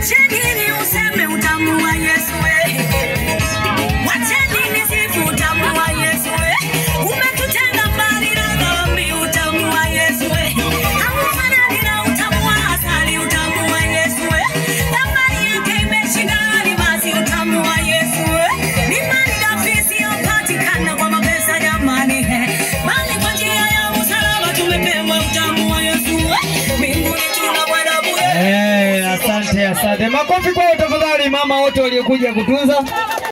Wacheni useme utamu wa Yesu wacheni nisifu utamu wa Yesu umetutenga mbali na dhambi utamu wa Yesu haufanani na utamu wa asali utamu wa Yesu thamani yake imeshinda almasi utamu wa Yesu ni mali ghafi isiyopatikana kwa mapesa jamani bali kwa njia ya msalaba tumepewa utamu wa Yesu mbinguni tunakwenda bure. Asante. Makofi kwa tafadhali mama wote waliokuja kutunza.